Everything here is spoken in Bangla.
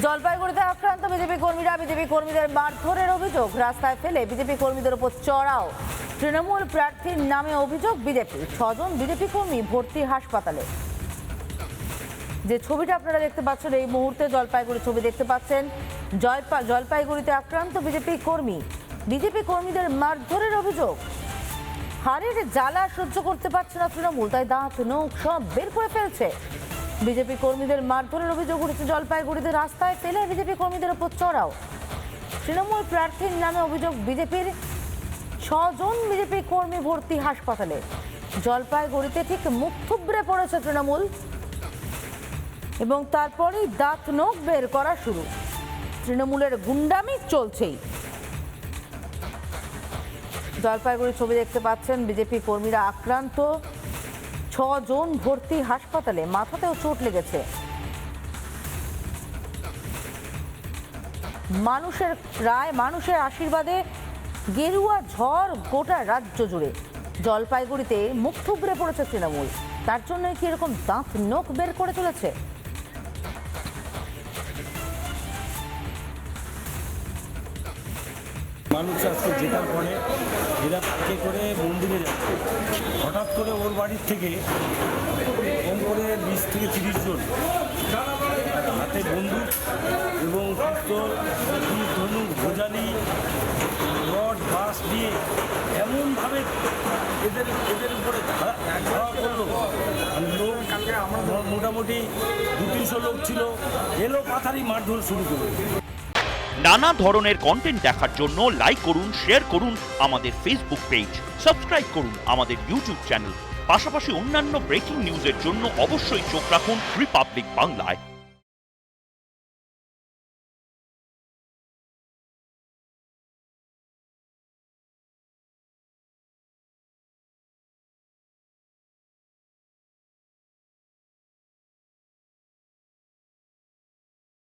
জলপাইগুড়িতে আক্রান্ত বিজেপি কর্মীরা। বিজেপি কর্মীদের মারধরের অভিযোগ, রাস্তায় ফেলে বিজেপি কর্মীদের উপর চড়াও। তৃণমূল প্রার্থীর নামে অভিযোগ বিজেপি, 6 জন বিজেপি কর্মী ভর্তি হাসপাতালে। যে ছবিটা আপনারা দেখতে পাচ্ছেন এই মুহূর্তে জলপাইগুড়ি ছবি দেখতে পাচ্ছেন। জলপাইগুড়িতে আক্রান্ত বিজেপি কর্মী। বিজেপি কর্মীদের মারধরের অভিযোগ। হাড়ের জ্বালা সহ্য করতে পারছে না তৃণমূল, তাই দাঁত নখ সব বের করে ফেলছে। বিজেপি কর্মীদের মারধরের অভিযোগ উঠেছে জলপাইগুড়িতে, রাস্তায় ফেলে বিজেপি কর্মীদের উপর চড়াও। তৃণমূল প্রার্থীর নামে অভিযোগ বিজেপির, 6 জন বিজেপি কর্মী ভর্তি হাসপাতালে। জলপাইগুড়িতে ঠিক মুখ থুবড়ে পড়েছে তৃণমূল এবং তারপরেই দাঁত নখ বের করা শুরু। তৃণমূলের গুন্ডামি চলছেই। জলপাইগুড়ির ছবি দেখতে পাচ্ছেন, বিজেপি কর্মীরা আক্রান্ত, 6 জন ভর্তি হাসপাতালে, মাথাতেও চোট লেগেছে। মানুষের রায়, মানুষের আশীর্বাদে গেরুয়া ঝড় গোটা রাজ্য জুড়ে। জলপাইগুড়িতে মুখ থুবড়ে পড়েছে তৃণমূল, তার জন্যই কি এরকম দাঁত নখ বের করে চলেছে। মানুষ আজকে জেতার পরে এরা তাকে করে মন্দিরে যাচ্ছে, হঠাৎ করে ওর বাড়ির থেকে কম করে 20 থেকে 30 জন হাতে বন্দুক এবং পিস্তল, ধনুক, ভোজালি, রড, বাঁশ দিয়ে এমনভাবে এদের উপরে ধাওয়া করলো। লোক মোটামুটি 200-300 লোক ছিল, এলো পাথারি মারধর শুরু করলো। নানা ধরনের কন্টেন্ট দেখার জন্য লাইক করুন, শেয়ার করুন আমাদের ফেসবুক পেজ, সাবস্ক্রাইব করুন আমাদের ইউটিউব চ্যানেল। পাশাপাশি অন্যান্য ব্রেকিং নিউজের জন্য অবশ্যই চোখ রাখুন রিপাবলিক বাংলায়।